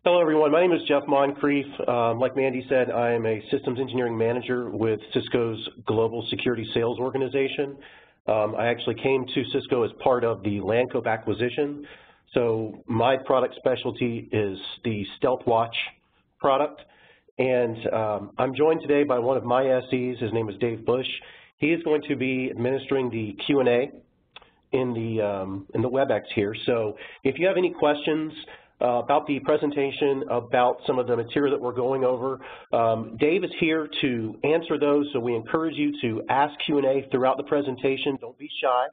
Hello, everyone. My name is Jeff Moncrief. Like Mandy said, I am a systems engineering manager with Cisco's Global Security Sales Organization. I actually came to Cisco as part of the Landcope acquisition. So my product specialty is the Stealth Watch product. And I'm joined today by one of my SEs. His name is Dave Bush. He is going to be administering the Q&A in the WebEx here. So if you have any questions about the presentation, about some of the material that we're going over, Dave is here to answer those, so we encourage you to ask Q&A throughout the presentation. Don't be shy.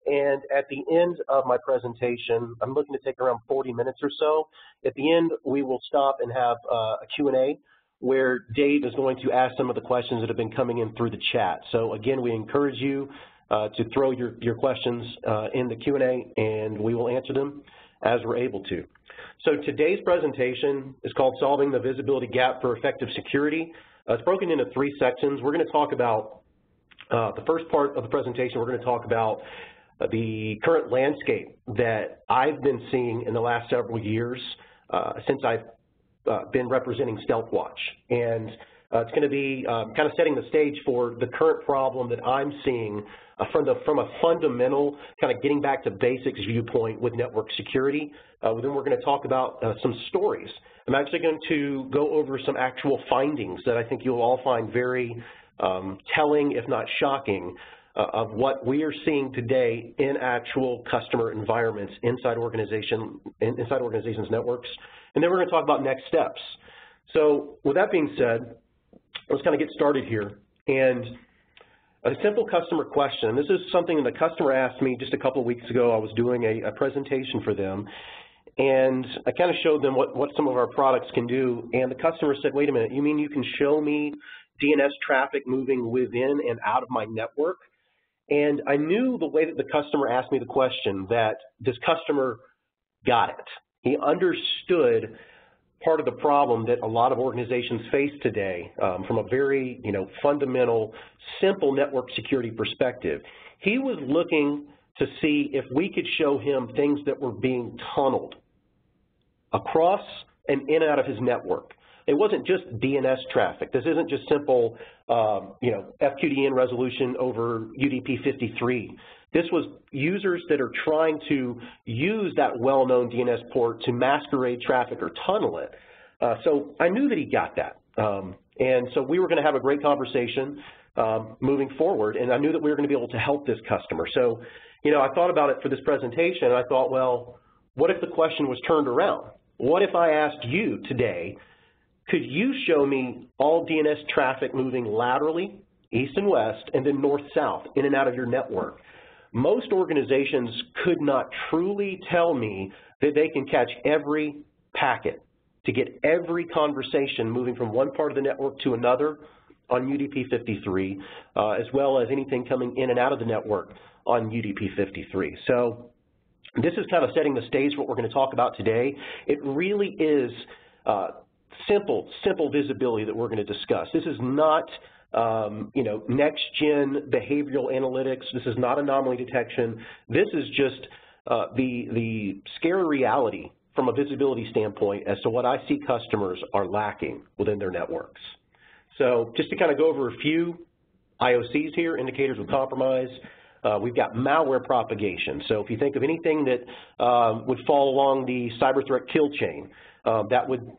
And at the end of my presentation, I'm looking to take around 40 minutes or so. At the end, we will stop and have a Q&A where Dave is going to ask some of the questions that have been coming in through the chat. So again, we encourage you to throw your questions in the Q&A, and we will answer them as we're able to. So today's presentation is called Solving the Visibility Gap for Effective Security. It's broken into 3 sections. We're going to talk about the first part of the presentation. We're going to talk about the current landscape that I've been seeing in the last several years since I've been representing Stealth Watch. And it's going to be kind of setting the stage for the current problem that I'm seeing from a fundamental, kind of getting back to basics viewpoint with network security. Then we're going to talk about some stories. I'm actually going to go over some actual findings that I think you'll all find very telling, if not shocking, of what we are seeing today in actual customer environments inside organizations' networks. And then we're going to talk about next steps. So with that being said, let's kind of get started here. And a simple customer question, and this is something that a customer asked me just a couple of weeks ago. I was doing a presentation for them, and I kind of showed them what some of our products can do, and the customer said, wait a minute, you mean you can show me DNS traffic moving within and out of my network? And I knew the way that the customer asked me the question that this customer got it. He understood part of the problem that a lot of organizations face today from a very fundamental, simple network security perspective. He was looking to see if we could show him things that were being tunneled across and in and out of his network. It wasn't just DNS traffic. This isn't just simple FQDN resolution over UDP 53. This was users that are trying to use that well-known DNS port to masquerade traffic or tunnel it. So I knew that he got that. And so we were going to have a great conversation moving forward, and I knew that we were going to be able to help this customer. So, I thought about it for this presentation, and I thought, well, what if the question was turned around? What if I asked you today, could you show me all DNS traffic moving laterally, east and west, and then north-south, in and out of your network? Most organizations could not truly tell me that they can catch every packet to get every conversation moving from one part of the network to another on UDP 53, as well as anything coming in and out of the network on UDP 53. So this is kind of setting the stage for what we're going to talk about today. It really is simple visibility that we're going to discuss. This is not next-gen behavioral analytics. This is not anomaly detection. This is just the scary reality from a visibility standpoint as to what I see customers are lacking within their networks. So just to kind of go over a few IOCs here, indicators of compromise, we've got malware propagation. So if you think of anything that would fall along the cyber threat kill chain, that would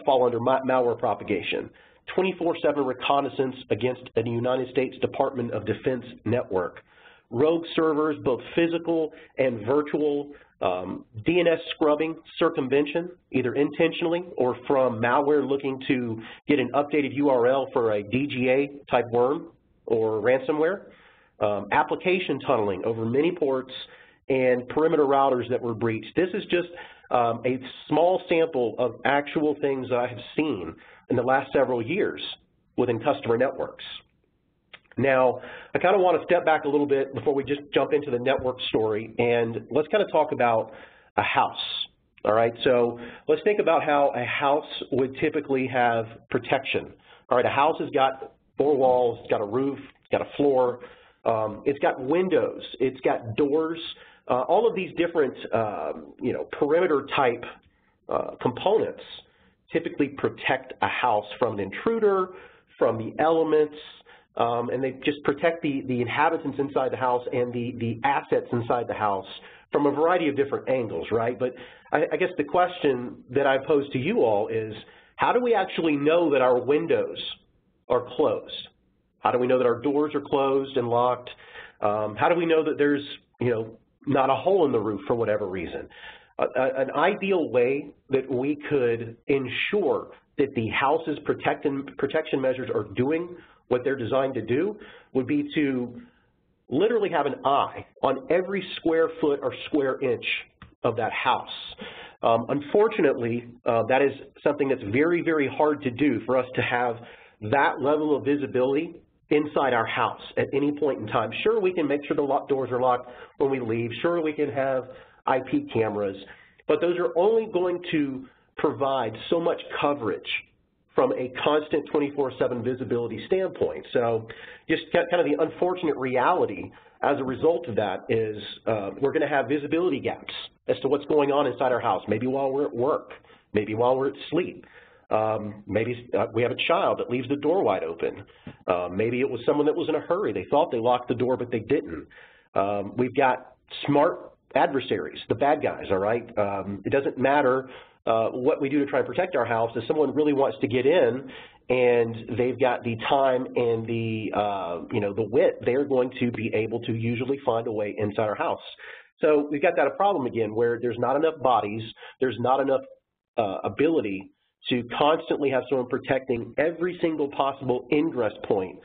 fall under malware propagation. 24/7 reconnaissance against a United States Department of Defense network. Rogue servers, both physical and virtual. DNS scrubbing, circumvention, either intentionally or from malware looking to get an updated URL for a DGA type worm or ransomware. Application tunneling over many ports and perimeter routers that were breached. This is just a small sample of actual things that I have seen in the last several years within customer networks. Now, I kind of want to step back a little bit before we just jump into the network story, and let's kind of talk about a house, all right? So let's think about how a house would typically have protection. All right, a house has got 4 walls, it's got a roof, it's got a floor, it's got windows, it's got doors, all of these different, perimeter type components typically protect a house from an intruder, from the elements, and they just protect the inhabitants inside the house and the assets inside the house from a variety of different angles, right? But I guess the question that I pose to you all is, how do we actually know that our windows are closed? How do we know that our doors are closed and locked? How do we know that there's, not a hole in the roof for whatever reason? An ideal way that we could ensure that the house's protection measures are doing what they're designed to do would be to literally have an eye on every square foot or square inch of that house. Unfortunately, that is something that's very, very hard to do, for us to have that level of visibility inside our house at any point in time. Sure, we can make sure the doors are locked when we leave. Sure, we can have IP cameras, but those are only going to provide so much coverage from a constant 24/7 visibility standpoint. So just kind of the unfortunate reality as a result of that is we're going to have visibility gaps as to what's going on inside our house, maybe while we're at work, maybe while we're at sleep. Maybe we have a child that leaves the door wide open. Maybe it was someone that was in a hurry. They thought they locked the door, but they didn't. We've got smart adversaries, the bad guys, all right? It doesn't matter what we do to try and protect our house. If someone really wants to get in and they've got the time and the wit, they're going to be able to usually find a way inside our house. So we've got that a problem again, where there's not enough bodies, there's not enough ability to constantly have someone protecting every single possible ingress point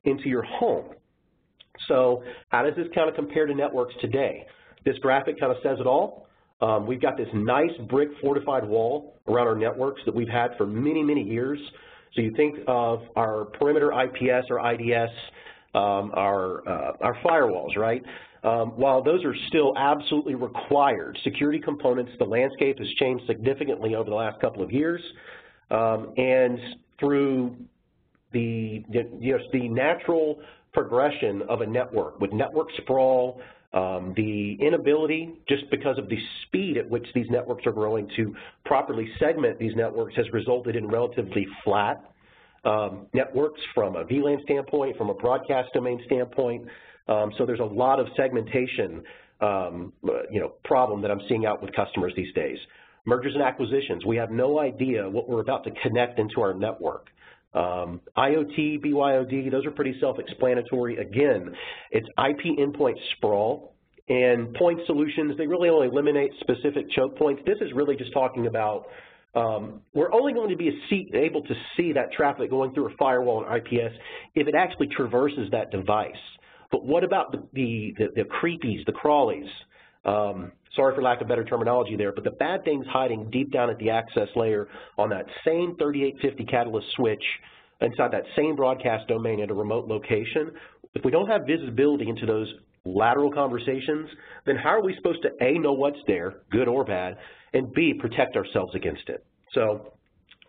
into your home. So how does this kind of compare to networks today? This graphic kind of says it all. We've got this nice brick fortified wall around our networks that we've had for many, many years. So you think of our perimeter IPS or IDS, our firewalls, right? While those are still absolutely required security components, the landscape has changed significantly over the last couple of years, and through the natural progression of a network with network sprawl, the inability, just because of the speed at which these networks are growing, to properly segment these networks has resulted in relatively flat networks from a VLAN standpoint, from a broadcast domain standpoint. So there's a lot of segmentation, problem that I'm seeing out with customers these days. Mergers and acquisitions. We have no idea what we're about to connect into our network. IoT, BYOD, those are pretty self-explanatory. Again, it's IP endpoint sprawl, and point solutions, they really only eliminate specific choke points. This is really just talking about we're only going to be able to see that traffic going through a firewall and IPS if it actually traverses that device. But what about the creepies, the crawlies? Sorry for lack of better terminology there, but the bad things hiding deep down at the access layer on that same 3850 catalyst switch inside that same broadcast domain at a remote location. If we don't have visibility into those lateral conversations, then how are we supposed to A, know what's there, good or bad, and B, protect ourselves against it? So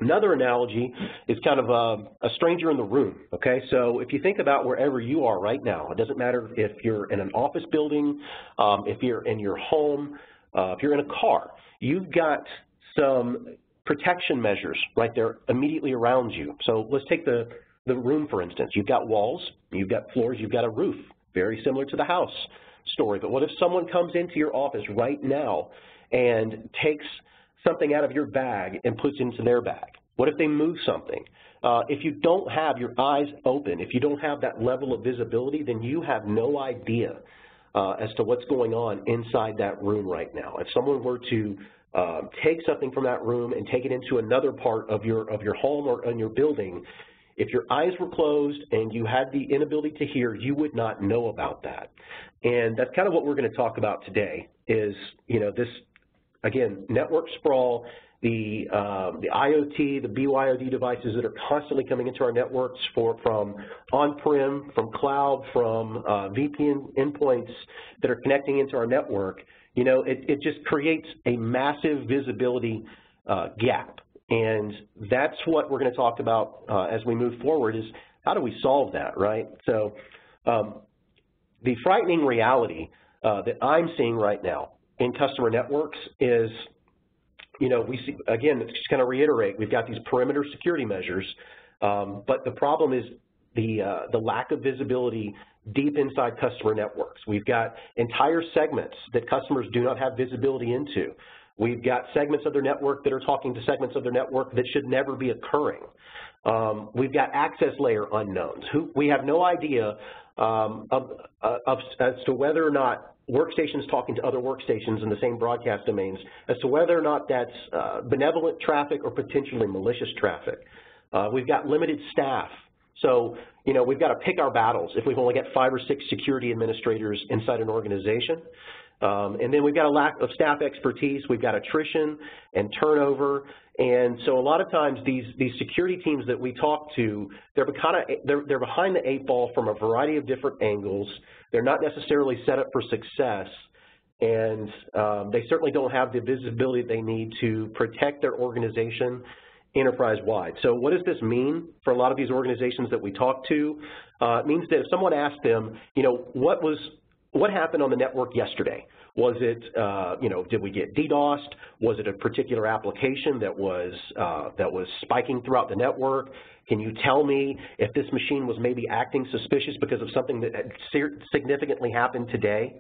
another analogy is kind of a stranger in the room, okay? So if you think about wherever you are right now, it doesn't matter if you're in an office building, if you're in your home, if you're in a car, you've got some protection measures right there immediately around you. So let's take the room, for instance. You've got walls, you've got floors, you've got a roof, very similar to the house story. But what if someone comes into your office right now and takes something out of your bag and puts it into their bag? What if they move something? If you don't have your eyes open, if you don't have that level of visibility, then you have no idea as to what's going on inside that room right now. If someone were to take something from that room and take it into another part of your home or in your building, if your eyes were closed and you had the inability to hear, you would not know about that. And that's kind of what we're going to talk about today is, this, again, network sprawl, the IoT, the BYOD devices that are constantly coming into our networks from on-prem, from cloud, from VPN endpoints that are connecting into our network. It just creates a massive visibility gap. And that's what we're going to talk about as we move forward is how do we solve that, right? So the frightening reality that I'm seeing right now in customer networks is you know, we see, again, just kind of reiterate, we've got these perimeter security measures, but the problem is the lack of visibility deep inside customer networks. We've got entire segments that customers do not have visibility into. We've got segments of their network that are talking to segments of their network that should never be occurring. We've got access layer unknowns. We have no idea as to whether or not workstations talking to other workstations in the same broadcast domains, as to whether or not that's benevolent traffic or potentially malicious traffic. We've got limited staff. So, you know, we've got to pick our battles if we've only got 5 or 6 security administrators inside an organization. And then we've got a lack of staff expertise. We've got attrition and turnover. And so a lot of times these security teams that we talk to, they're behind the 8 ball from a variety of different angles. They're not necessarily set up for success. And they certainly don't have the visibility they need to protect their organization enterprise-wide. So what does this mean for a lot of these organizations that we talk to? It means that if someone asked them, you know, what happened on the network yesterday? Was it, you know, did we get DDoSed? Was it a particular application that was spiking throughout the network? Can you tell me if this machine was maybe acting suspicious because of something that had significantly happened today?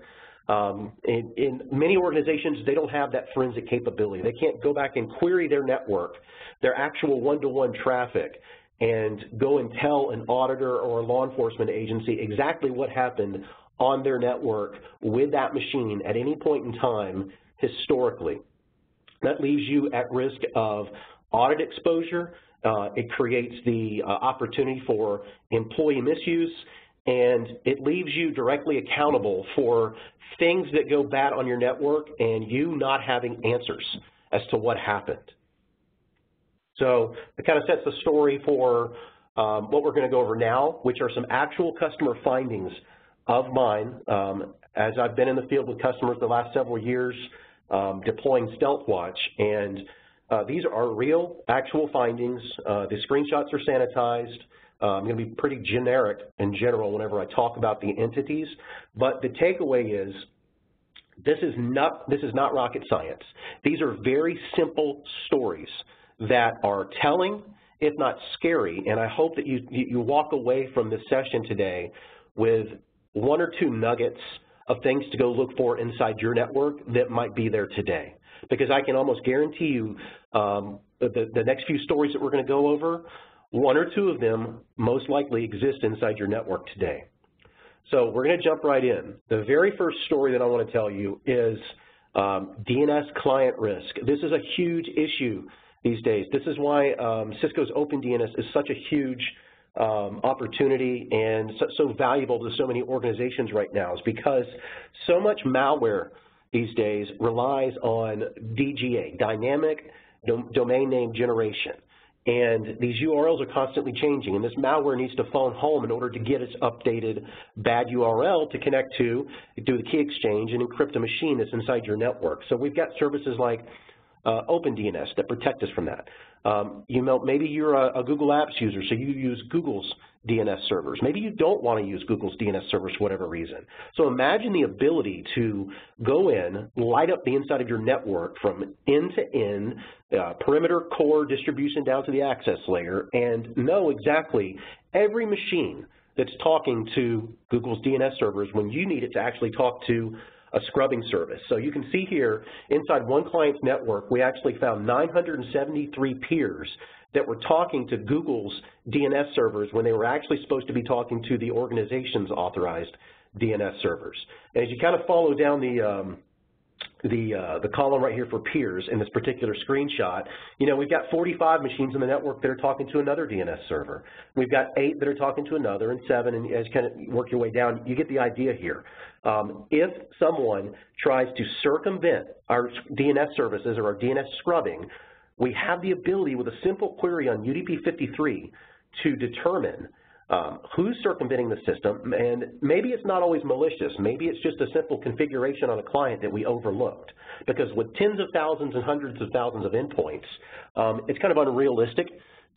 In many organizations, they don't have that forensic capability. They can't go back and query their network, their actual one-to-one traffic, and go and tell an auditor or a law enforcement agency exactly what happened on their network with that machine at any point in time historically. That leaves you at risk of audit exposure. It creates the opportunity for employee misuse, and it leaves you directly accountable for things that go bad on your network and you not having answers as to what happened. So it kind of sets the story for what we're going to go over now, which are some actual customer findings of mine as I've been in the field with customers the last several years deploying StealthWatch. And these are real, actual findings. The screenshots are sanitized. I'm going to be pretty generic in general whenever I talk about the entities, but the takeaway is this is not rocket science. These are very simple stories that are telling, if not scary, and I hope that you walk away from this session today with 1 or 2 nuggets of things to go look for inside your network that might be there today. Because I can almost guarantee you the next few stories that we're going to go over, 1 or 2 of them most likely exist inside your network today. So we're going to jump right in. The very first story that I want to tell you is DNS client risk. This is a huge issue these days. This is why Cisco's OpenDNS is such a huge opportunity and so valuable to so many organizations right now, is because so much malware these days relies on DGA, dynamic domain name generation. And these URLs are constantly changing, and this malware needs to phone home in order to get its updated bad URL to connect to, do the key exchange, and encrypt a machine that's inside your network. So we've got services like OpenDNS that protect us from that. You know, maybe you're a Google Apps user, so you use Google's DNS servers. Maybe you don't want to use Google's DNS servers for whatever reason. So imagine the ability to go in, light up the inside of your network from end to end, perimeter, core, distribution down to the access layer, and know exactly every machine that's talking to Google's DNS servers when you need it to actually talk to a scrubbing service. So you can see here inside one client's network, we actually found 973 peers that were talking to Google's DNS servers when they were actually supposed to be talking to the organization's authorized DNS servers. And as you kind of follow down the column right here for peers in this particular screenshot, you know, we've got 45 machines in the network that are talking to another DNS server. We've got 8 that are talking to another, and 7, and as you kind of work your way down, you get the idea here. If someone tries to circumvent our DNS services or our DNS scrubbing, we have the ability with a simple query on UDP 53 to determine who's circumventing the system, and maybe it's not always malicious. Maybe it's just a simple configuration on a client that we overlooked. Because with tens of thousands and hundreds of thousands of endpoints, it's kind of unrealistic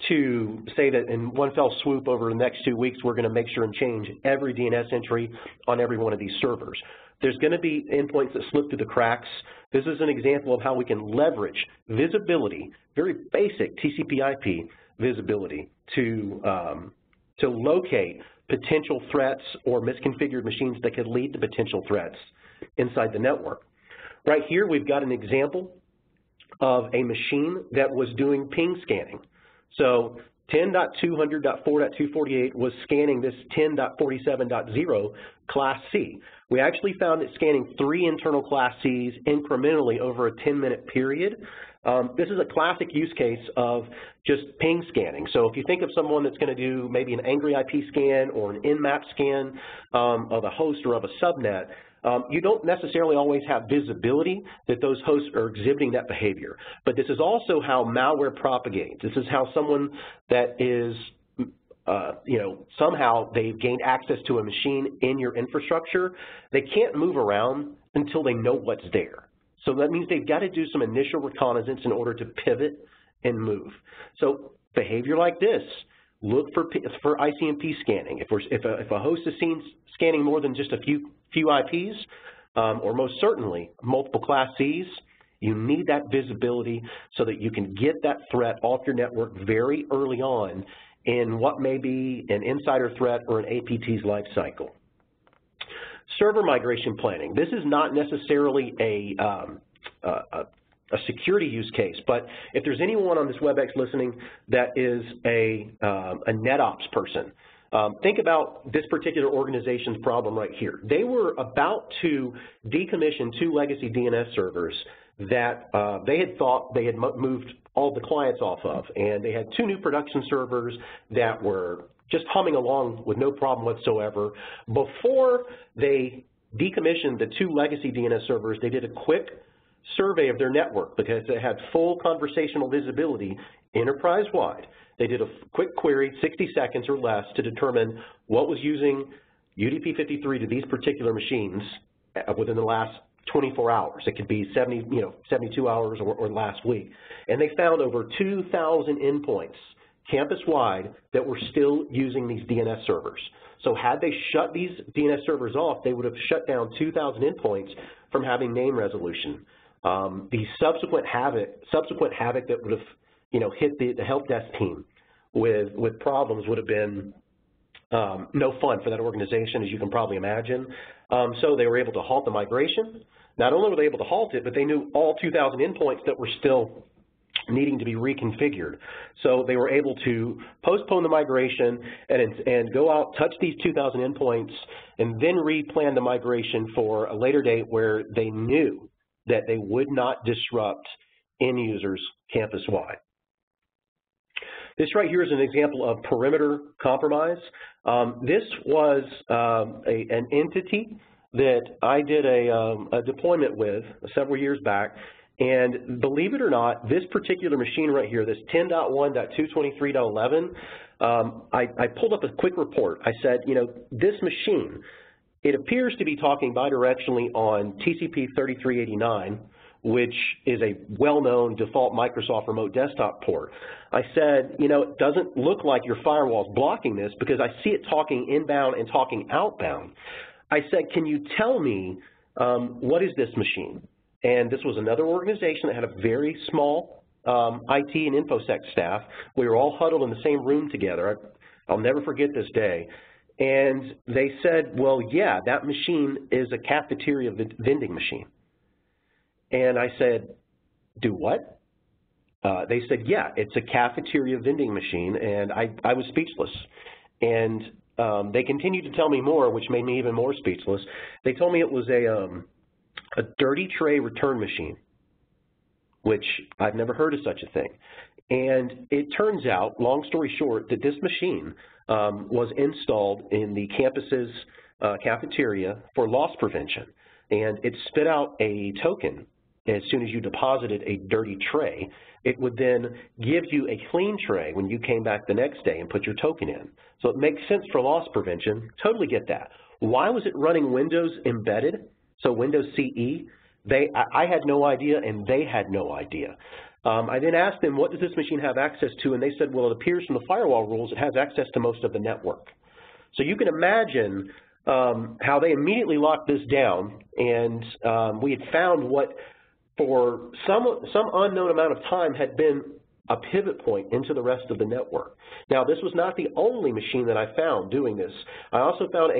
to say that in one fell swoop over the next 2 weeks, we're going to make sure and change every DNS entry on every one of these servers. There's going to be endpoints that slip through the cracks. This is an example of how we can leverage visibility, very basic TCP/IP visibility, to locate potential threats or misconfigured machines that could lead to potential threats inside the network. Right here, we've got an example of a machine that was doing ping scanning. So 10.200.4.248 was scanning this 10.47.0 Class C. We actually found it scanning 3 internal Class Cs incrementally over a 10-minute period. This is a classic use case of just ping scanning. So if you think of someone that's going to do maybe an angry IP scan or an Nmap scan of a host or of a subnet, you don't necessarily always have visibility that those hosts are exhibiting that behavior. But this is also how malware propagates. This is how someone that is, somehow they've gained access to a machine in your infrastructure. They can't move around until they know what's there. So that means they've got to do some initial reconnaissance in order to pivot and move. So behavior like this, look for ICMP scanning. If a host is seen scanning more than just a few IPs, or most certainly multiple Class Cs, you need that visibility so that you can get that threat off your network very early on in what may be an insider threat or an APT's life cycle. Server migration planning. This is not necessarily a security use case, but if there's anyone on this WebEx listening that is a NetOps person, think about this particular organization's problem right here. They were about to decommission 2 legacy DNS servers that they had thought they had moved all the clients off of, and they had 2 new production servers that were just humming along with no problem whatsoever. Before they decommissioned the 2 legacy DNS servers, they did a quick survey of their network because it had full conversational visibility enterprise-wide. They did a quick query, 60 seconds or less, to determine what was using UDP 53 to these particular machines within the last 24 hours. It could be 72 hours or last week. And they found over 2,000 endpoints campus-wide that were still using these DNS servers. So had they shut these DNS servers off, they would have shut down 2,000 endpoints from having name resolution. The subsequent havoc that would have hit the help desk team with problems would have been no fun for that organization, as you can probably imagine. So they were able to halt the migration. Not only were they able to halt it, but they knew all 2,000 endpoints that were still needing to be reconfigured. So they were able to postpone the migration and go out, touch these 2,000 endpoints, and then replan the migration for a later date where they knew that they would not disrupt end users campus-wide. This right here is an example of perimeter compromise. This was an entity that I did a deployment with several years back. And believe it or not, this particular machine right here, this 10.1.223.11, I pulled up a quick report. I said, this machine, it appears to be talking bidirectionally on TCP 3389, which is a well-known default Microsoft Remote Desktop port. I said, it doesn't look like your firewall's blocking this because I see it talking inbound and talking outbound. I said, can you tell me what is this machine? And this was another organization that had a very small IT and InfoSec staff. We were all huddled in the same room together. I'll never forget this day. And they said, well, yeah, that machine is a cafeteria vending machine. And I said, do what? They said, yeah, it's a cafeteria vending machine. And I was speechless. And they continued to tell me more, which made me even more speechless. They told me it was a dirty tray return machine, which I've never heard of such a thing. And it turns out, long story short, that this machine was installed in the campus's cafeteria for loss prevention. And it spit out a token as soon as you deposited a dirty tray. It would then give you a clean tray when you came back the next day and put your token in. So it makes sense for loss prevention. Totally get that. Why was it running Windows embedded? So Windows CE, I had no idea, and they had no idea. I then asked them, what does this machine have access to? And they said, well, it appears from the firewall rules it has access to most of the network. So you can imagine how they immediately locked this down, and we had found what for some unknown amount of time had been a pivot point into the rest of the network. Now, this was not the only machine that I found doing this. I also found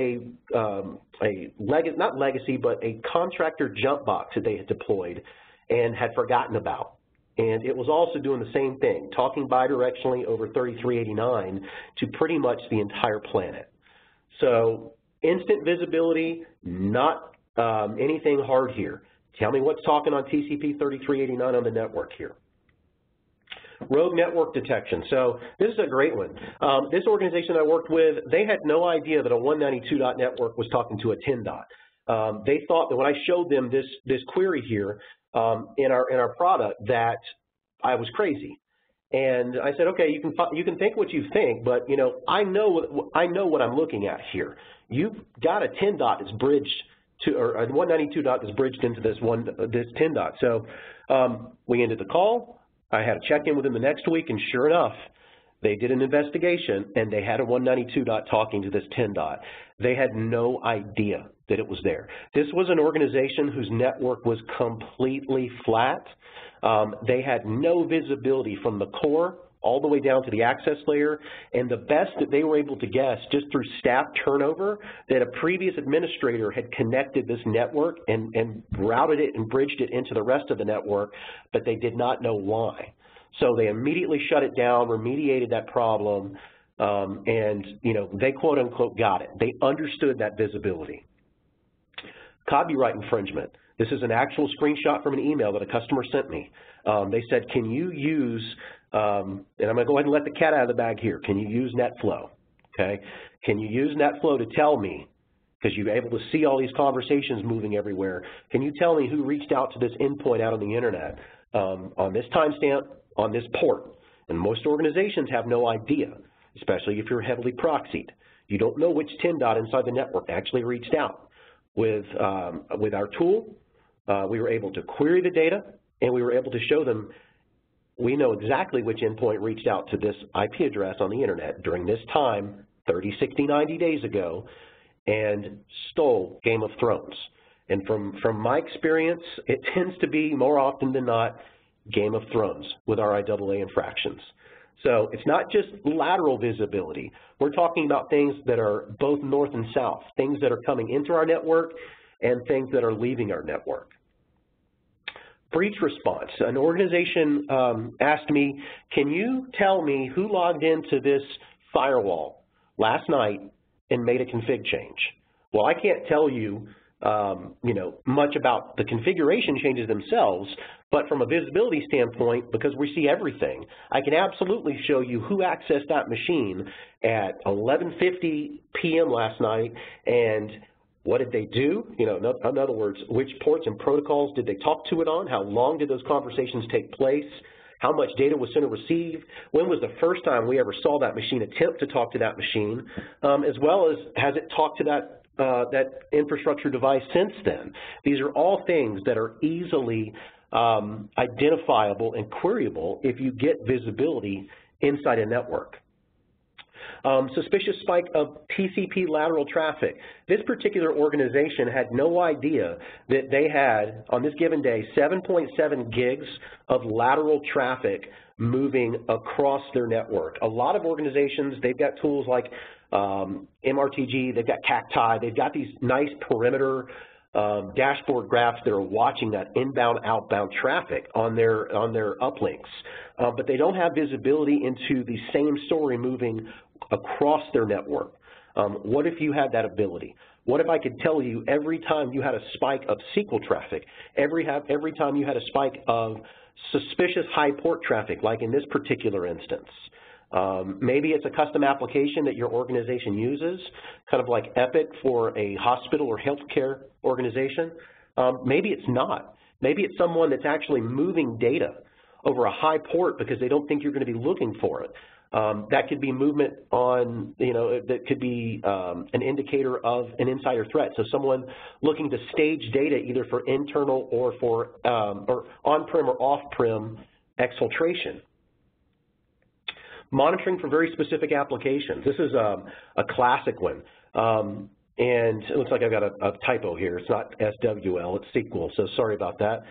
not legacy, but a contractor jump box that they had deployed and had forgotten about. And it was also doing the same thing, talking bidirectionally over 3389 to pretty much the entire planet. So instant visibility, not anything hard here. Tell me what's talking on TCP 3389 on the network here. Rogue network detection. So this is a great one. This organization I worked with, they had no idea that a 192.network was talking to a 10. They thought that when I showed them this query here in our product that I was crazy. And I said, okay, you can think what you think, but you know I know what I'm looking at here. You've got a 10 that's bridged to, or a 192 that's bridged into this 10. So we ended the call. I had a check-in with them the next week, and sure enough, they did an investigation, and they had a 192 talking to this 10. They had no idea that it was there. This was an organization whose network was completely flat. They had no visibility from the core all the way down to the access layer, and the best that they were able to guess just through staff turnover that a previous administrator had connected this network and routed it and bridged it into the rest of the network, but they did not know why. So they immediately shut it down, remediated that problem, and you know, they quote unquote got it. They understood that visibility. Copyright infringement. This is an actual screenshot from an email that a customer sent me. They said, can you use, and I'm going to go ahead and let the cat out of the bag here, can you use NetFlow? Okay? Can you use NetFlow to tell me, because you're able to see all these conversations moving everywhere, can you tell me who reached out to this endpoint out on the internet on this timestamp, on this port? And most organizations have no idea, especially if you're heavily proxied. You don't know which 10 inside the network actually reached out. With our tool, we were able to query the data, and we were able to show them we know exactly which endpoint reached out to this IP address on the internet during this time, 30, 60, 90 days ago, and stole Game of Thrones. And from my experience, it tends to be more often than not Game of Thrones with our IAA infractions. So it's not just lateral visibility. We're talking about things that are both north and south, things that are coming into our network and things that are leaving our network. Breach response. An organization asked me, can you tell me who logged into this firewall last night and made a config change? Well, I can't tell you, much about the configuration changes themselves, but from a visibility standpoint, because we see everything, I can absolutely show you who accessed that machine at 11:50 p.m. last night and what did they do? You know, in other words, which ports and protocols did they talk to it on? How long did those conversations take place? How much data was sent or received? When was the first time we ever saw that machine attempt to talk to that machine? As well as, has it talked to that infrastructure device since then? These are all things that are easily identifiable and queryable if you get visibility inside a network. Suspicious spike of TCP lateral traffic. This particular organization had no idea that they had, on this given day, 7.7 gigs of lateral traffic moving across their network. A lot of organizations, they've got tools like MRTG, they've got Cacti, they've got these nice perimeter dashboard graphs that are watching that inbound, outbound traffic on their uplinks. But they don't have visibility into the same story moving across their network. What if you had that ability? What if I could tell you every time you had a spike of SQL traffic, every time you had a spike of suspicious high port traffic, like in this particular instance? Maybe it's a custom application that your organization uses, kind of like Epic for a hospital or healthcare organization. Maybe it's not. Maybe it's someone that's actually moving data over a high port because they don't think you're going to be looking for it. That could be movement on, that could be an indicator of an insider threat. So someone looking to stage data either for internal or for or on-prem or off-prem exfiltration. Monitoring for very specific applications. This is a classic one. And it looks like I've got a typo here. It's not SWL, it's SQL, so sorry about that.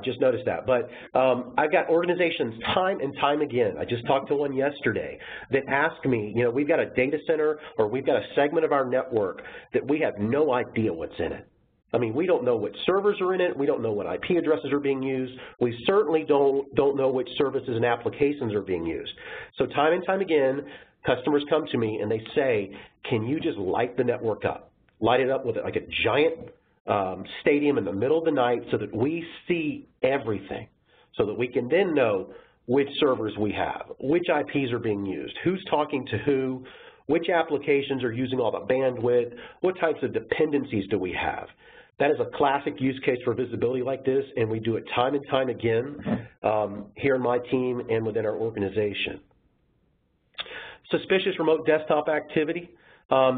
Just noticed that. But I've got organizations time and time again. I just talked to one yesterday that asked me, you know, we've got a data center or we've got a segment of our network that we have no idea what's in it. I mean, we don't know which servers are in it. We don't know what IP addresses are being used. We certainly don't know which services and applications are being used. So time and time again, customers come to me and they say, can you just light the network up? Light it up with like a giant stadium in the middle of the night so that we see everything, so that we can then know which servers we have, which IPs are being used, who's talking to who, which applications are using all the bandwidth, what types of dependencies do we have. That is a classic use case for visibility like this, and we do it time and time again here in my team and within our organization. Suspicious remote desktop activity.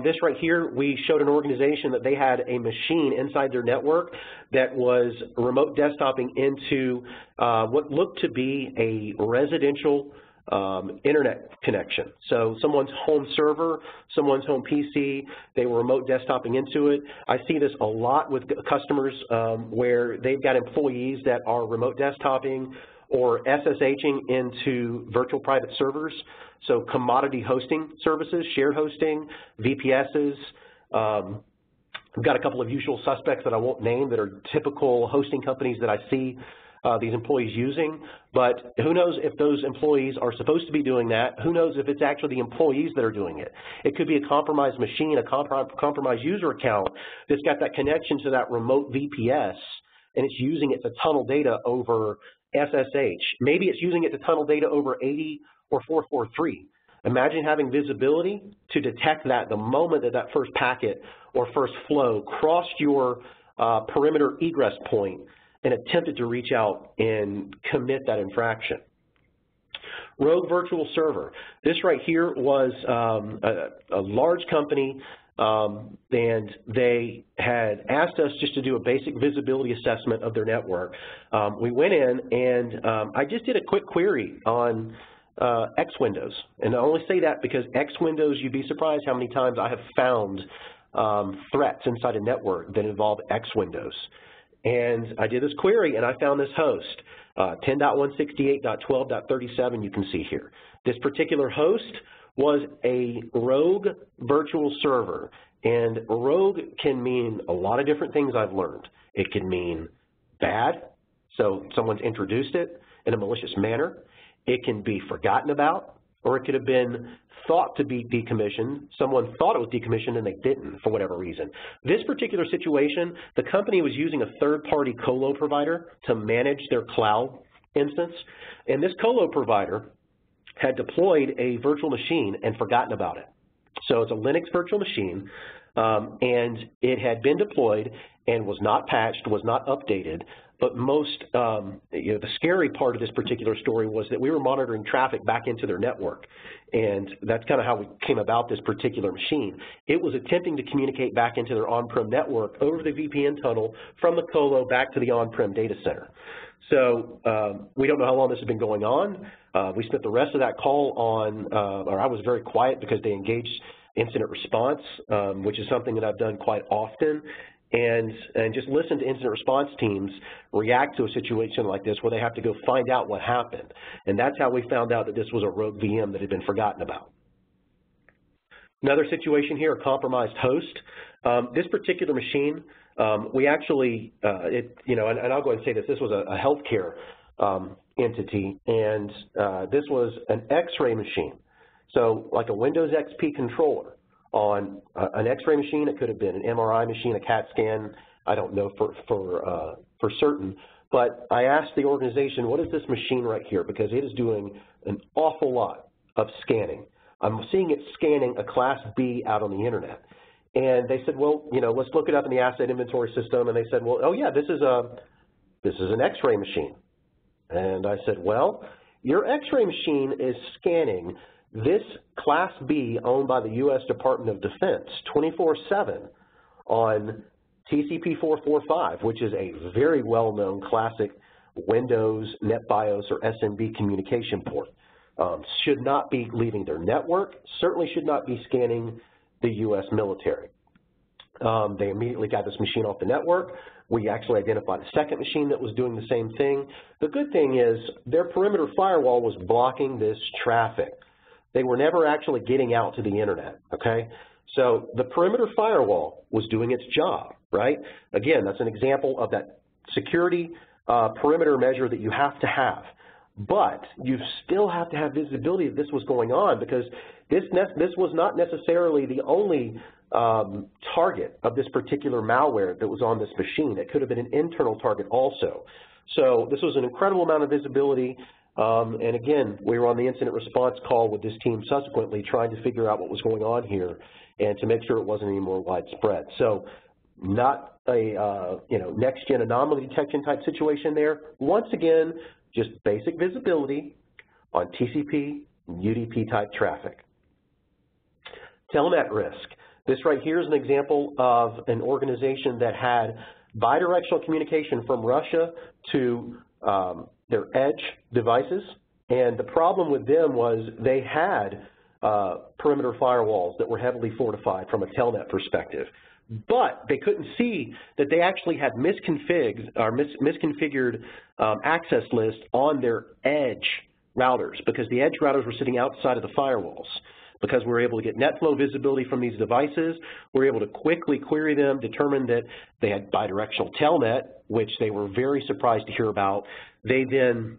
This right here, we showed an organization that they had a machine inside their network that was remote desktoping into what looked to be a residential internet connection. So someone's home server, someone's home PC, they were remote desktoping into it. I see this a lot with customers where they've got employees that are remote desktoping or SSHing into virtual private servers. So commodity hosting services, shared hosting, VPSs. I've got a couple of usual suspects that I won't name that are typical hosting companies that I see these employees using, but who knows if those employees are supposed to be doing that? Who knows if it's actually the employees that are doing it? It could be a compromised machine, a compromised user account that's got that connection to that remote VPS, and it's using it to tunnel data over SSH. Maybe it's using it to tunnel data over 80 or 443. Imagine having visibility to detect that the moment that that first packet or first flow crossed your perimeter egress point and attempted to reach out and commit that infraction. Rogue virtual server. This right here was a large company, and they had asked us just to do a basic visibility assessment of their network. We went in and I just did a quick query on X Windows, and I only say that because X Windows, you'd be surprised how many times I have found threats inside a network that involve X Windows. And I did this query and I found this host, 10.168.12.37 you can see here. This particular host was a rogue virtual server, and rogue can mean a lot of different things I've learned. It can mean bad, so someone's introduced it in a malicious manner. It can be forgotten about, or it could have been thought to be decommissioned. Someone thought it was decommissioned and they didn't for whatever reason. This particular situation, the company was using a third-party colo provider to manage their cloud instance, and this colo provider had deployed a virtual machine and forgotten about it. So it's a Linux virtual machine, and it had been deployed and was not patched, was not updated. But most, the scary part of this particular story was that we were monitoring traffic back into their network, and that's kind of how we came about this particular machine. It was attempting to communicate back into their on-prem network over the VPN tunnel from the colo back to the on-prem data center. So we don't know how long this has been going on. We spent the rest of that call on, or I was very quiet because they engaged incident response, which is something that I've done quite often. And just listen to incident response teams react to a situation like this where they have to go find out what happened. And that's how we found out that this was a rogue VM that had been forgotten about. Another situation here, a compromised host. This particular machine, we actually, and I'll go ahead and say this was a healthcare entity, and this was an X-ray machine. So like a Windows XP controller on an X-ray machine. It could have been an MRI machine, a CAT scan. I don't know for certain. But I asked the organization, what is this machine right here? Because it is doing an awful lot of scanning. I'm seeing it scanning a Class B out on the internet. And they said, well, let's look it up in the asset inventory system. And they said, well, oh yeah, this is an X-ray machine. And I said, well, your X-ray machine is scanning this Class B owned by the U.S. Department of Defense 24/7 on TCP 445, which is a very well-known classic Windows, NetBIOS, or SMB communication port. Should not be leaving their network, certainly should not be scanning the U.S. military. They immediately got this machine off the network. We actually identified a second machine that was doing the same thing. The good thing is their perimeter firewall was blocking this traffic. They were never actually getting out to the internet, okay? So the perimeter firewall was doing its job, right? Again, that's an example of that security perimeter measure that you have to have. But you still have to have visibility that this was going on, because this was not necessarily the only target of this particular malware that was on this machine. It could have been an internal target also. So this was an incredible amount of visibility. And again, we were on the incident response call with this team subsequently trying to figure out what was going on here and to make sure it wasn't any more widespread. So not a next-gen anomaly detection type situation there. Once again, just basic visibility on TCP, UDP type traffic. Telnet risk. This right here is an example of an organization that had bidirectional communication from Russia to their edge devices, and the problem with them was they had perimeter firewalls that were heavily fortified from a telnet perspective, but they couldn't see that they actually had misconfigured access lists on their edge routers, because the edge routers were sitting outside of the firewalls. Because we were able to get NetFlow visibility from these devices, we were able to quickly query them, determine that they had bidirectional telnet, which they were very surprised to hear about. They then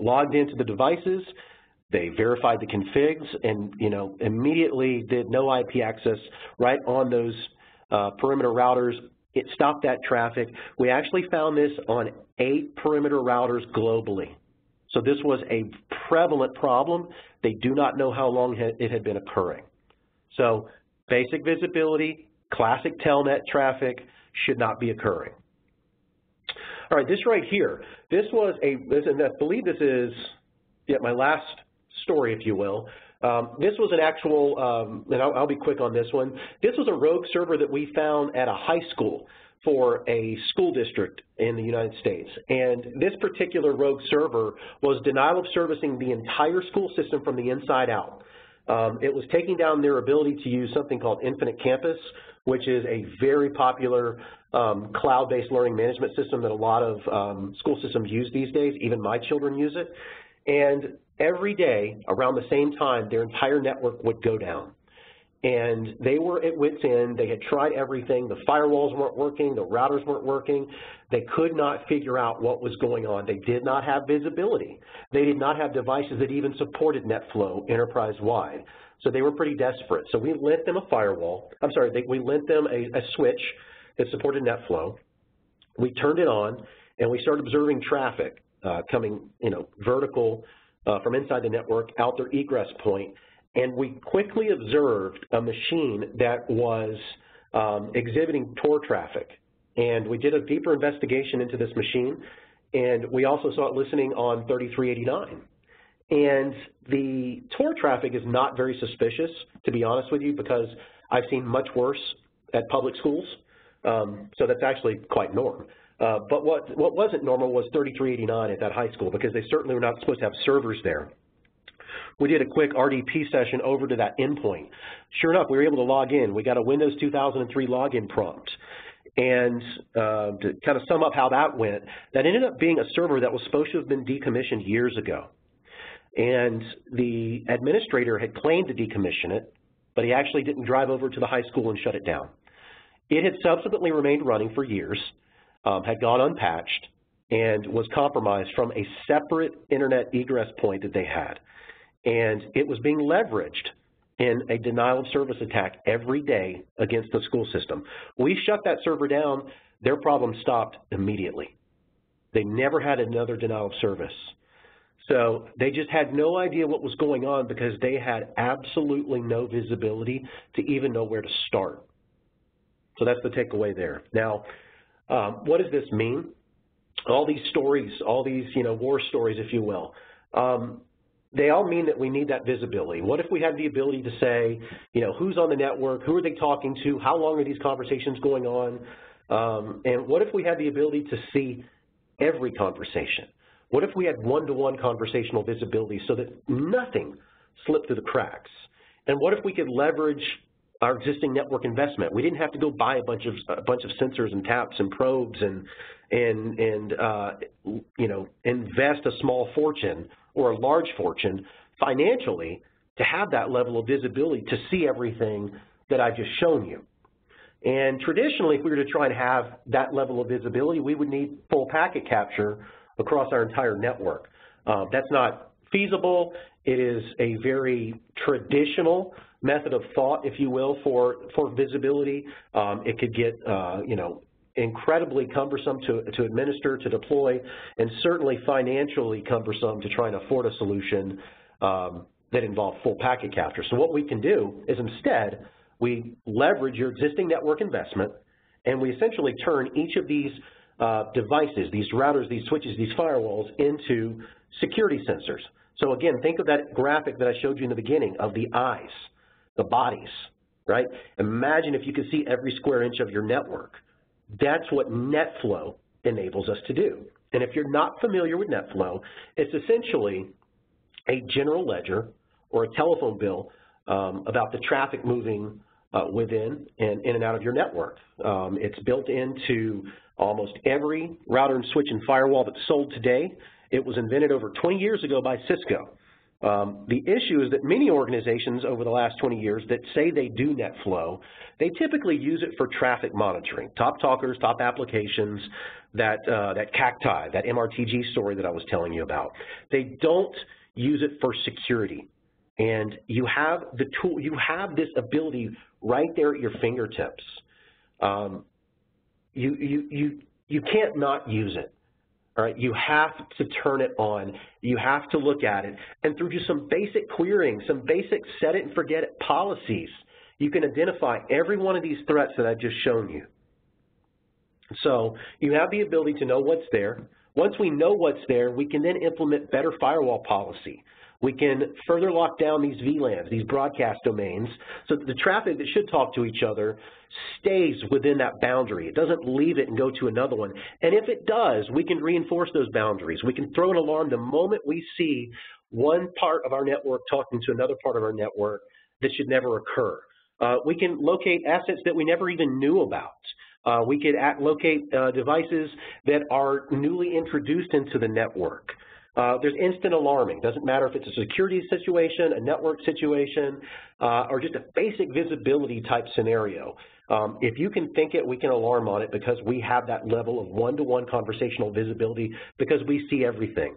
logged into the devices, they verified the configs, and immediately did no IP access right on those perimeter routers. It stopped that traffic. We actually found this on 8 perimeter routers globally. So this was a prevalent problem. They do not know how long it had been occurring. So basic visibility, classic telnet traffic should not be occurring. All right, this right here, and I believe this is my last story, if you will. This was an actual, and I'll be quick on this one. This was a rogue server that we found at a high school for a school district in the United States. And this particular rogue server was denial of servicing the entire school system from the inside out. It was taking down their ability to use something called Infinite Campus, which is a very popular cloud-based learning management system that a lot of school systems use these days. Even my children use it. And every day, around the same time, their entire network would go down. And they were at wit's end. They had tried everything. The firewalls weren't working. The routers weren't working. They could not figure out what was going on. They did not have visibility. They did not have devices that even supported NetFlow enterprise-wide. So they were pretty desperate. So we lent them a firewall. We lent them a switch that supported NetFlow. We turned it on, and we started observing traffic coming, vertical from inside the network out their egress point. And we quickly observed a machine that was exhibiting Tor traffic. And we did a deeper investigation into this machine, and we also saw it listening on 3389. And the Tor traffic is not very suspicious, to be honest with you, because I've seen much worse at public schools. So that's actually quite normal. But what wasn't normal was 3389 at that high school, because they certainly were not supposed to have servers there. We did a quick RDP session over to that endpoint. Sure enough, we were able to log in. We got a Windows 2003 login prompt. And to kind of sum up how that went, that ended up being a server that was supposed to have been decommissioned years ago. And the administrator had claimed to decommission it, but he actually didn't drive over to the high school and shut it down. It had subsequently remained running for years, had gone unpatched, and was compromised from a separate internet egress point that they had. And it was being leveraged in a denial of service attack every day against the school system. We shut that server down, their problem stopped immediately. They never had another denial of service. So they just had no idea what was going on, because they had absolutely no visibility to even know where to start. So that's the takeaway there. Now, what does this mean? All these stories, all these war stories, if you will, they all mean that we need that visibility. What if we had the ability to say, who's on the network, who are they talking to, how long are these conversations going on, and what if we had the ability to see every conversation? What if we had one-to-one conversational visibility so that nothing slipped through the cracks? And what if we could leverage our existing network investment. We didn't have to go buy a bunch of sensors and taps and probes and you know, invest a small fortune or a large fortune financially to have that level of visibility to see everything that I've just shown you. And traditionally, if we were to try and have that level of visibility, we would need full packet capture across our entire network. That's not feasible. It is a very traditional method of thought, if you will, for visibility. It could get, you know, incredibly cumbersome to administer, to deploy, and certainly financially cumbersome to try and afford a solution that involved full packet capture. So what we can do is instead, we leverage your existing network investment, and we essentially turn each of these devices, these routers, these switches, these firewalls into security sensors. So again, think of that graphic that I showed you in the beginning of the eyes, the bodies, right? Imagine if you could see every square inch of your network. That's what NetFlow enables us to do. And if you're not familiar with NetFlow, it's essentially a general ledger or a telephone bill about the traffic moving within and in and out of your network. It's built into almost every router and switch and firewall that's sold today. It was invented over 20 years ago by Cisco. The issue is that many organizations over the last 20 years that say they do NetFlow, they typically use it for traffic monitoring, top talkers, top applications, that cacti, that MRTG story that I was telling you about. They don't use it for security. And you have the tool, you have this ability right there at your fingertips. You can't not use it. All right, you have to turn it on. You have to look at it. And through just some basic querying, some basic set it and forget it policies, you can identify every one of these threats that I've just shown you. So you have the ability to know what's there. Once we know what's there, we can then implement better firewall policy. We can further lock down these VLANs, these broadcast domains, so that the traffic that should talk to each other stays within that boundary. It doesn't leave it and go to another one. And if it does, we can reinforce those boundaries. We can throw an alarm the moment we see one part of our network talking to another part of our network that should never occur. We can locate assets that we never even knew about. We could locate devices that are newly introduced into the network. There's instant alarming. Doesn't matter if it's a security situation, a network situation, or just a basic visibility type scenario. If you can think it, we can alarm on it because we have that level of one-to-one conversational visibility because we see everything.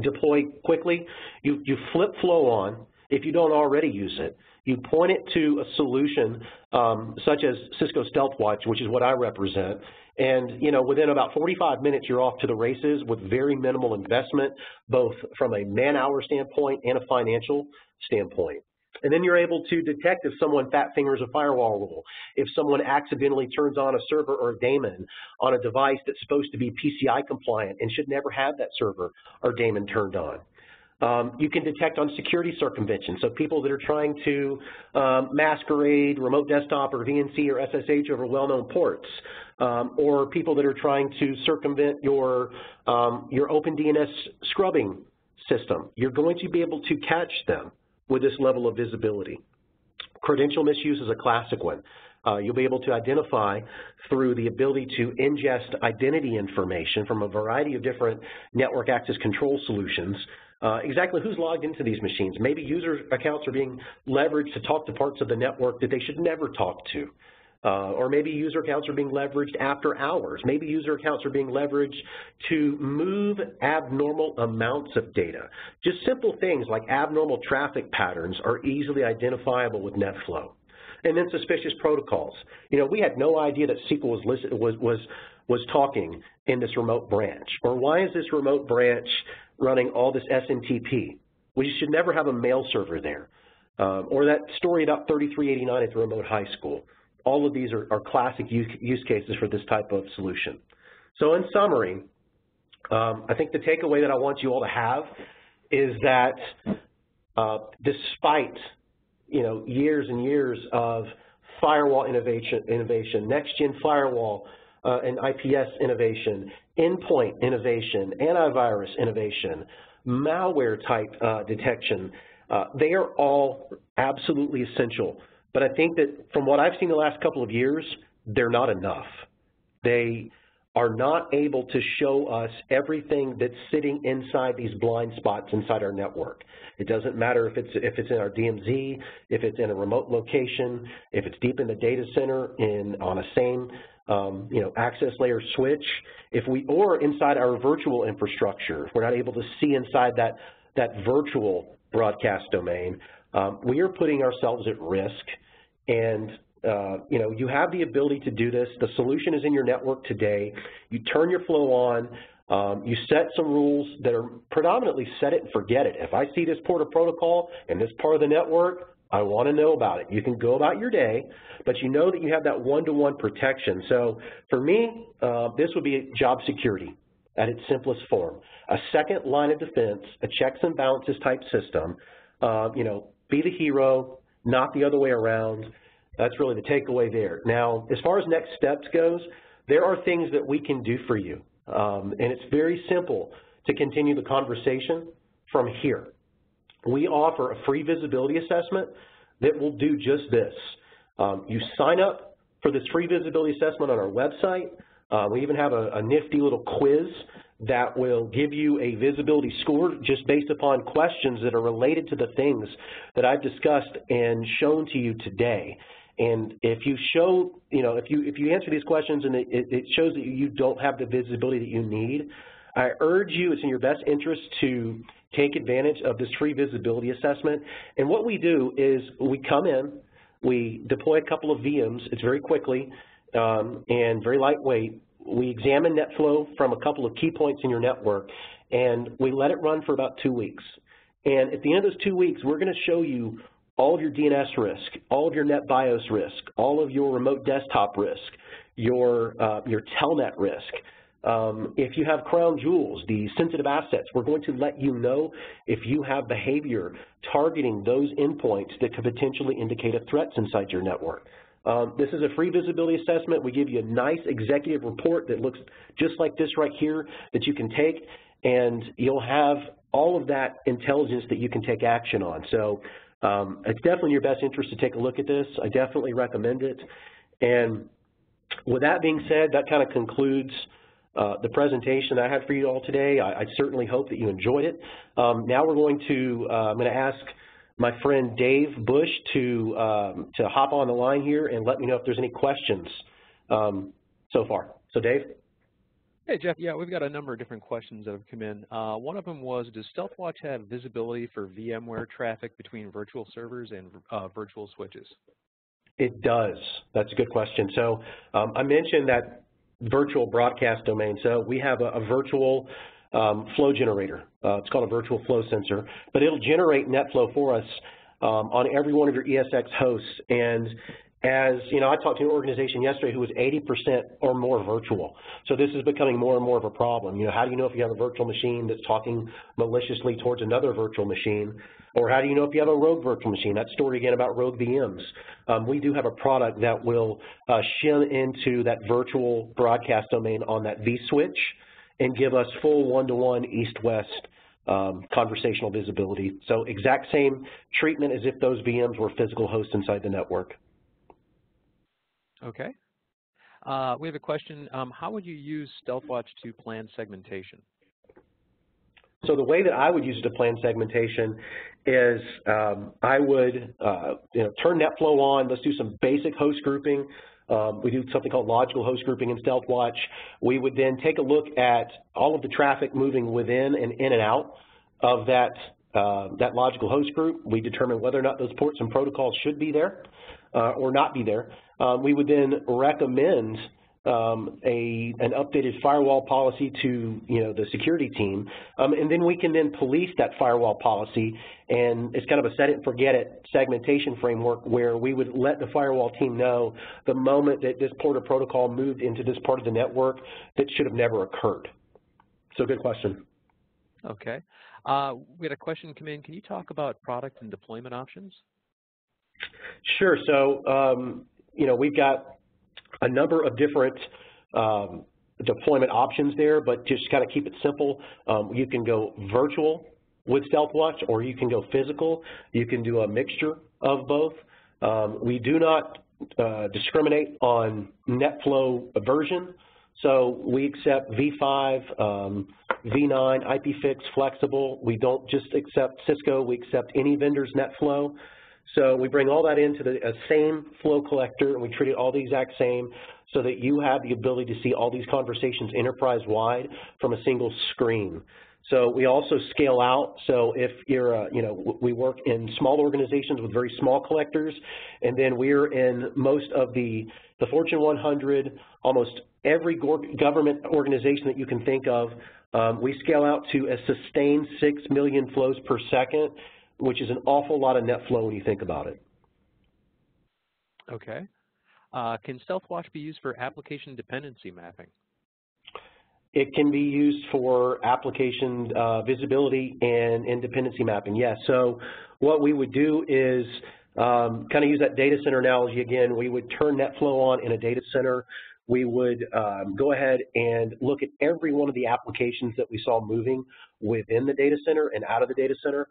Deploy quickly. You flip flow on if you don't already use it. You point it to a solution such as Cisco StealthWatch, which is what I represent, and you know, within about 45 minutes, you're off to the races with very minimal investment, both from a man-hour standpoint and a financial standpoint. And then you're able to detect if someone fat fingers a firewall rule, if someone accidentally turns on a server or a daemon on a device that's supposed to be PCI compliant and should never have that server or daemon turned on. You can detect on security circumvention, so people that are trying to masquerade remote desktop or VNC or SSH over well-known ports, or people that are trying to circumvent your OpenDNS scrubbing system. You're going to be able to catch them with this level of visibility. Credential misuse is a classic one. You'll be able to identify through the ability to ingest identity information from a variety of different network access control solutions exactly who's logged into these machines. Maybe user accounts are being leveraged to talk to parts of the network that they should never talk to. Or maybe user accounts are being leveraged after hours. Maybe user accounts are being leveraged to move abnormal amounts of data. Just simple things like abnormal traffic patterns are easily identifiable with NetFlow. And then suspicious protocols. You know, we had no idea that SQL was talking in this remote branch. Or why is this remote branch running all this SMTP? We should never have a mail server there. Or that story about 3389 at the remote high school. All of these are classic use cases for this type of solution. So in summary, I think the takeaway that I want you all to have is that despite years and years of firewall innovation, next-gen firewall and IPS innovation, endpoint innovation, antivirus innovation, malware type detection, they are all absolutely essential. but I think that from what I've seen the last couple of years, they're not enough. They are not able to show us everything that's sitting inside these blind spots inside our network. It doesn't matter if it's in our DMZ, if it's in a remote location, if it's deep in the data center on a same access layer switch, or inside our virtual infrastructure. If we're not able to see inside that virtual broadcast domain, we are putting ourselves at risk. And you have the ability to do this. The solution is in your network today. You turn your flow on. You set some rules that are predominantly set it and forget it. If I see this port of protocol in this part of the network, I want to know about it. You can go about your day, but you know that you have that one-to-one protection. So for me, this would be job security at its simplest form. A second line of defense, a checks and balances type system. Be the hero, not the other way around. That's really the takeaway there. Now, as far as next steps goes, there are things that we can do for you. And it's very simple to continue the conversation from here. We offer a free visibility assessment that will do just this. You sign up for this free visibility assessment on our website. We even have a nifty little quiz that will give you a visibility score just based upon questions that are related to the things that I've discussed and shown to you today. And if you show, if you answer these questions and it shows that you don't have the visibility that you need, I urge you, it's in your best interest to take advantage of this free visibility assessment. And what we do is we come in, we deploy a couple of VMs, it's very quickly and very lightweight. We examine NetFlow from a couple of key points in your network, and we let it run for about 2 weeks. And at the end of those 2 weeks, we're going to show you all of your DNS risk, all of your NetBIOS risk, all of your remote desktop risk, your telnet risk. If you have crown jewels, the sensitive assets, we're going to let you know if you have behavior targeting those endpoints that could potentially indicate a threat inside your network. This is a free visibility assessment. We give you a nice executive report that looks just like this right here that you can take, and you'll have all of that intelligence that you can take action on. So it's definitely in your best interest to take a look at this. I definitely recommend it. And with that being said, that kind of concludes the presentation I had for you all today. I certainly hope that you enjoyed it. Now we're going to, I'm going to ask my friend Dave Bush to hop on the line here and let me know if there's any questions so far. So Dave? Hey Jeff, yeah, we've got a number of different questions that have come in. One of them was, does StealthWatch have visibility for VMware traffic between virtual servers and virtual switches? It does. That's a good question. So I mentioned that virtual broadcast domain. So we have a virtual flow generator. It's called a virtual flow sensor, but it'll generate NetFlow for us on every one of your ESX hosts. And as you know, I talked to an organization yesterday who was 80% or more virtual. So this is becoming more and more of a problem. How do you know if you have a virtual machine that's talking maliciously towards another virtual machine? Or how do you know if you have a rogue virtual machine? That story again about rogue VMs. We do have a product that will shim into that virtual broadcast domain on that vSwitch and give us full one-to-one east-west conversational visibility. So exact same treatment as if those VMs were physical hosts inside the network. Okay. We have a question. How would you use StealthWatch to plan segmentation? So the way that I would use it to plan segmentation is I would turn NetFlow on. Let's do some basic host grouping. We do something called logical host grouping in StealthWatch. We would then take a look at all of the traffic moving within and in and out of that logical host group. We determine whether or not those ports and protocols should be there or not be there. We would then recommend an updated firewall policy to the security team, and then we can then police that firewall policy, and it's kind of a set it and forget it segmentation framework where we would let the firewall team know the moment that this port or protocol moved into this part of the network that should have never occurred. So good question. Okay. We had a question come in. Can you talk about product and deployment options? Sure. So we've got a number of different deployment options there, but just kind of keep it simple. You can go virtual with StealthWatch, or you can go physical. You can do a mixture of both. We do not discriminate on NetFlow version, so we accept V5, V9, IPFix, Flexible. We don't just accept Cisco, we accept any vendor's NetFlow. So we bring all that into the same flow collector, and we treat it all the exact same so that you have the ability to see all these conversations enterprise-wide from a single screen. So we also scale out. So if you're, we work in small organizations with very small collectors, and then we're in most of the Fortune 100, almost every government organization that you can think of. We scale out to a sustained 6 million flows per second, which is an awful lot of NetFlow when you think about it. Okay. Can StealthWatch be used for application dependency mapping? It can be used for application visibility and dependency mapping, yes. So what we would do is kind of use that data center analogy again. We would turn NetFlow on in a data center. We would go ahead and look at every one of the applications that we saw moving within the data center and out of the data center.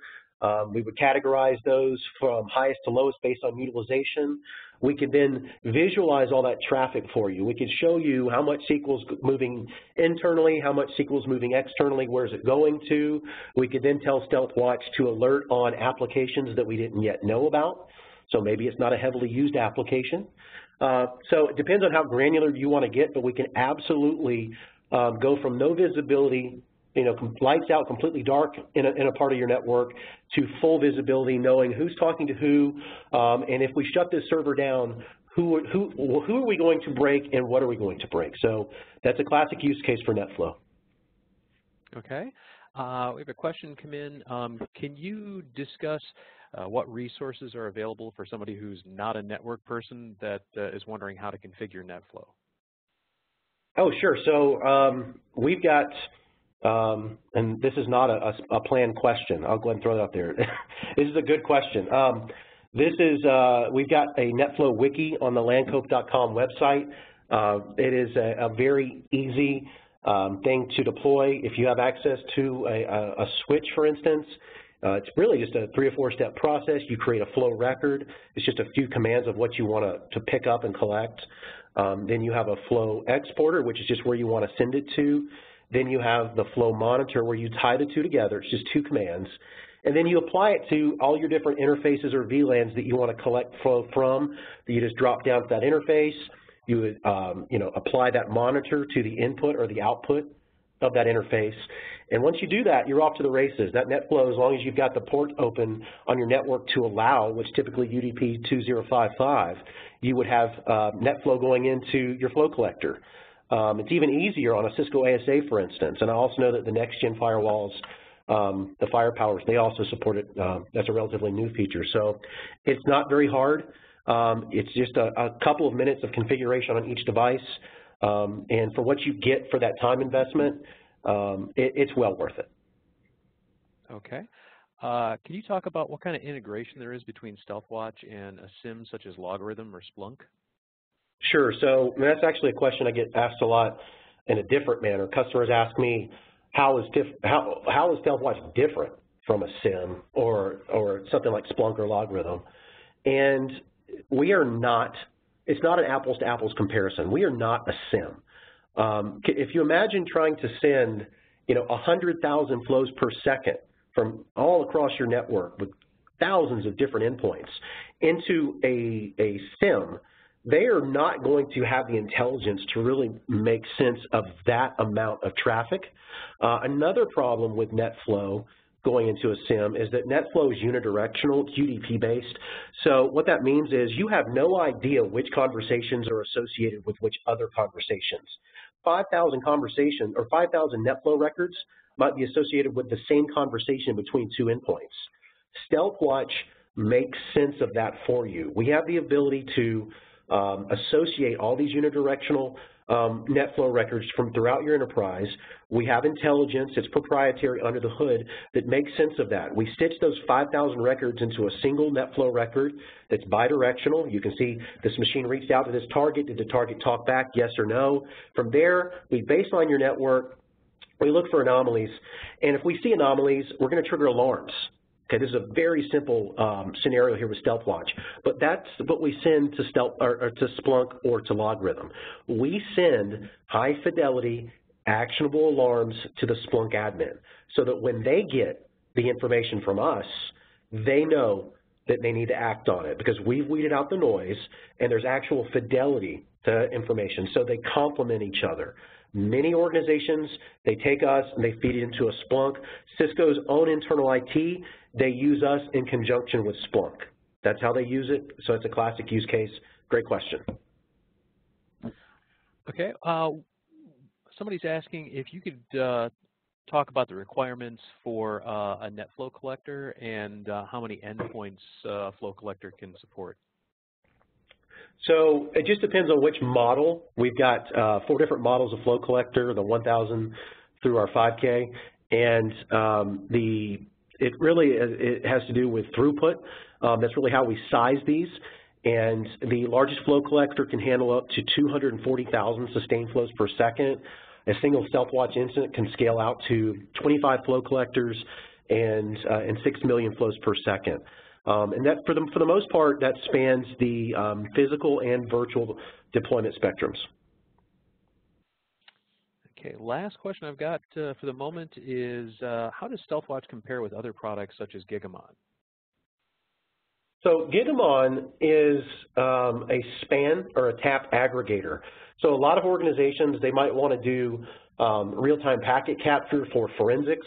We would categorize those from highest to lowest based on utilization. We could then visualize all that traffic for you. We could show you how much SQL's moving internally, how much SQL's moving externally, where's it going to. We could then tell StealthWatch to alert on applications that we didn't yet know about. So maybe it's not a heavily used application. So it depends on how granular you want to get, but we can absolutely go from no visibility, lights out, completely dark in a part of your network, to full visibility, knowing who's talking to who, and if we shut this server down, who are we going to break and what are we going to break? So that's a classic use case for NetFlow. Okay. We have a question come in. Can you discuss what resources are available for somebody who's not a network person that is wondering how to configure NetFlow? Oh, sure. So we've got, and this is not a planned question. I'll go ahead and throw it out there. This is a good question. We've got a NetFlow wiki on the landcope.com website. It is a very easy thing to deploy. If you have access to a switch, for instance, it's really just a 3 or 4 step process. You create a flow record. It's just a few commands of what you want to pick up and collect. Then you have a flow exporter, which is just where you want to send it to. Then you have the flow monitor where you tie the two together. It's just 2 commands. And then you apply it to all your different interfaces or VLANs that you want to collect flow from. You just drop down to that interface. You would apply that monitor to the input or the output of that interface. And once you do that, you're off to the races. That NetFlow, as long as you've got the port open on your network to allow, which typically UDP 2055, you would have NetFlow going into your flow collector. It's even easier on a Cisco ASA, for instance. And I also know that the next-gen firewalls, the Firepowers, they also support it. That's a relatively new feature. So it's not very hard. It's just a couple of minutes of configuration on each device. And for what you get for that time investment, it's well worth it. Okay. Can you talk about what kind of integration there is between StealthWatch and a SIM such as Logarithm or Splunk? Sure. So that's actually a question I get asked a lot in a different manner. Customers ask me, how is StealthWatch different from a SIM or something like Splunk or Logarithm? And we are not. It's not an apples-to-apples comparison. We are not a SIM. If you imagine trying to send, 100,000 flows per second from all across your network with thousands of different endpoints into a SIM, they are not going to have the intelligence to really make sense of that amount of traffic. Another problem with NetFlow going into a SIM is that NetFlow is unidirectional, it's UDP-based. So what that means is you have no idea which conversations are associated with which other conversations. 5,000 conversations or 5,000 NetFlow records might be associated with the same conversation between 2 endpoints. StealthWatch makes sense of that for you. We have the ability to associate all these unidirectional NetFlow records from throughout your enterprise. We have intelligence, it's proprietary under the hood, that makes sense of that. We stitch those 5,000 records into a single NetFlow record that's bidirectional. You can see this machine reached out to this target. Did the target talk back, yes or no? From there, we baseline your network. We look for anomalies. And if we see anomalies, we're going to trigger alarms. Okay, this is a very simple scenario here with StealthWatch, but that's what we send to to Splunk or to Logarithm. We send high fidelity, actionable alarms to the Splunk admin so that when they get the information from us, they know that they need to act on it because we've weeded out the noise and there's actual fidelity to information, so they complement each other. Many organizations, they take us and they feed it into a Splunk. Cisco's own internal IT, they use us in conjunction with Splunk. That's how they use it, so it's a classic use case. Great question. Okay, somebody's asking if you could talk about the requirements for a NetFlow collector and how many endpoints Flow collector can support. So it just depends on which model. We've got 4 different models of Flow collector, the 1000 through our 5K, and it really has to do with throughput. That's really how we size these. And the largest Flow collector can handle up to 240,000 sustained flows per second. A single StealthWatch incident can scale out to 25 Flow collectors and 6 million flows per second. And that, for the most part, that spans the physical and virtual deployment spectrums. Okay, last question I've got for the moment is how does StealthWatch compare with other products such as Gigamon? So Gigamon is a span or a tap aggregator. So a lot of organizations, they might want to do real-time packet capture for forensics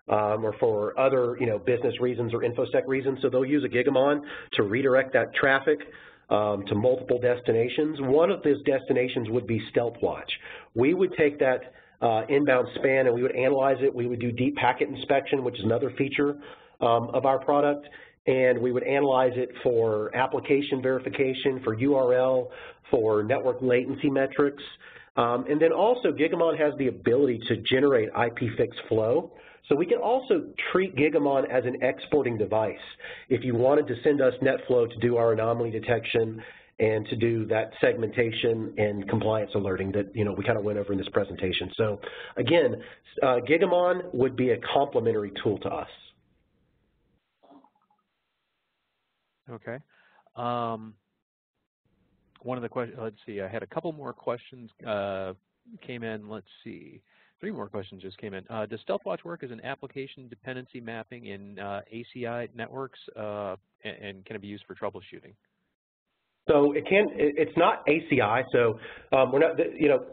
or for other business reasons or InfoSec reasons. So they'll use a Gigamon to redirect that traffic to multiple destinations. One of those destinations would be StealthWatch. We would take that inbound span and we would analyze it. We would do deep packet inspection, which is another feature of our product. And we would analyze it for application verification, for URL, for network latency metrics. And then also Gigamon has the ability to generate IPFix flow. So we can also treat Gigamon as an exporting device. If you wanted to send us NetFlow to do our anomaly detection and to do that segmentation and compliance alerting that we kind of went over in this presentation. So again, Gigamon would be a complementary tool to us. Okay. One of the questions, let's see, I had a couple more questions came in. Let's see, 3 more questions just came in. Does StealthWatch work as an application dependency mapping in ACI networks, and can it be used for troubleshooting? So it can. It's not ACI. So we're not.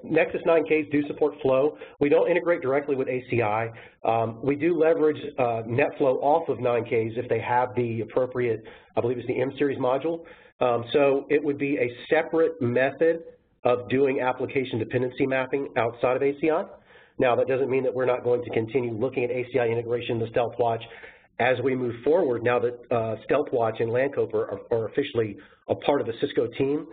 Nexus 9Ks do support Flow. We don't integrate directly with ACI. We do leverage NetFlow off of 9Ks if they have the appropriate. I believe it's the M series module. So it would be a separate method of doing application dependency mapping outside of ACI. Now that doesn't mean that we're not going to continue looking at ACI integration in the StealthWatch as we move forward, now that StealthWatch and Landcope are officially a part of the Cisco team.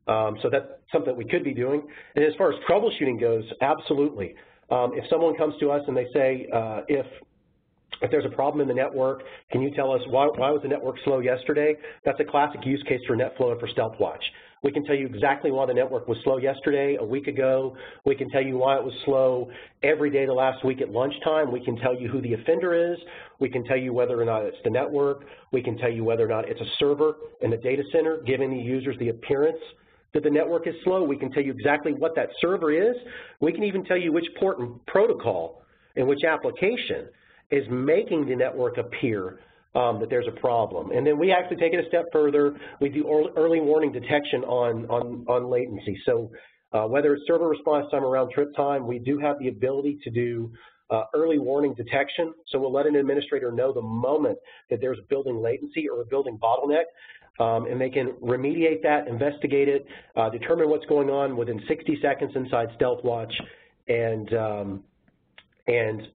So that's something that we could be doing. And as far as troubleshooting goes, absolutely. If someone comes to us and they say, if there's a problem in the network, can you tell us why was the network slow yesterday? That's a classic use case for NetFlow and for StealthWatch. We can tell you exactly why the network was slow yesterday, a week ago. We can tell you why it was slow every day the last week at lunchtime. We can tell you who the offender is. We can tell you whether or not it's the network. We can tell you whether or not it's a server in the data center, giving the users the appearance that the network is slow. We can tell you exactly what that server is. We can even tell you which port and protocol and which application is making the network appear that there's a problem. And then we actually take it a step further. We do early warning detection on latency. So whether it's server response time or round trip time, we do have the ability to do early warning detection. So we'll let an administrator know the moment that there's building latency or a building bottleneck, and they can remediate that, investigate it, determine what's going on within 60 seconds inside StealthWatch, and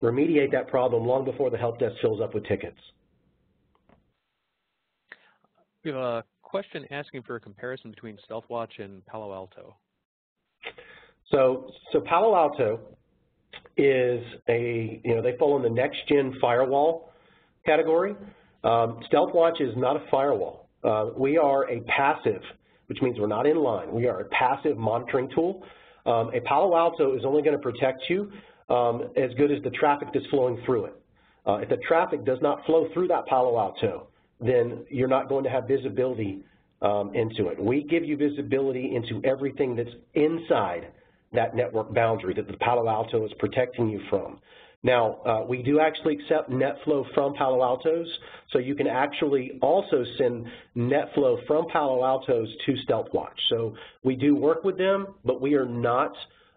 remediate that problem long before the help desk fills up with tickets. We have a question asking for a comparison between StealthWatch and Palo Alto. So Palo Alto is they fall in the next-gen firewall category. StealthWatch is not a firewall. We are a passive, which means we're not in line. We are a passive monitoring tool. A Palo Alto is only going to protect you as good as the traffic that's flowing through it. If the traffic does not flow through that Palo Alto, then you're not going to have visibility into it. We give you visibility into everything that's inside that network boundary that the Palo Alto is protecting you from. Now, we do actually accept NetFlow from Palo Altos, so you can actually also send NetFlow from Palo Altos to StealthWatch. So we do work with them, but we are not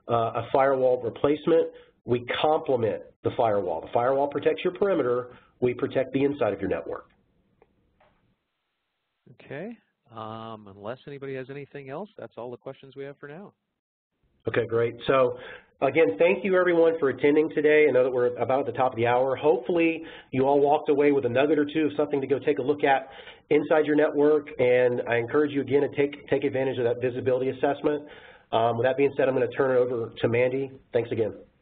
a firewall replacement. We complement the firewall. The firewall protects your perimeter. We protect the inside of your network. Okay. Unless anybody has anything else, that's all the questions we have for now. Okay, great. So, again, thank you, everyone, for attending today. I know that we're about at the top of the hour. Hopefully, you all walked away with a nugget or two of something to go take a look at inside your network, and I encourage you, again, to take advantage of that visibility assessment. With that being said, I'm going to turn it over to Mandy. Thanks again.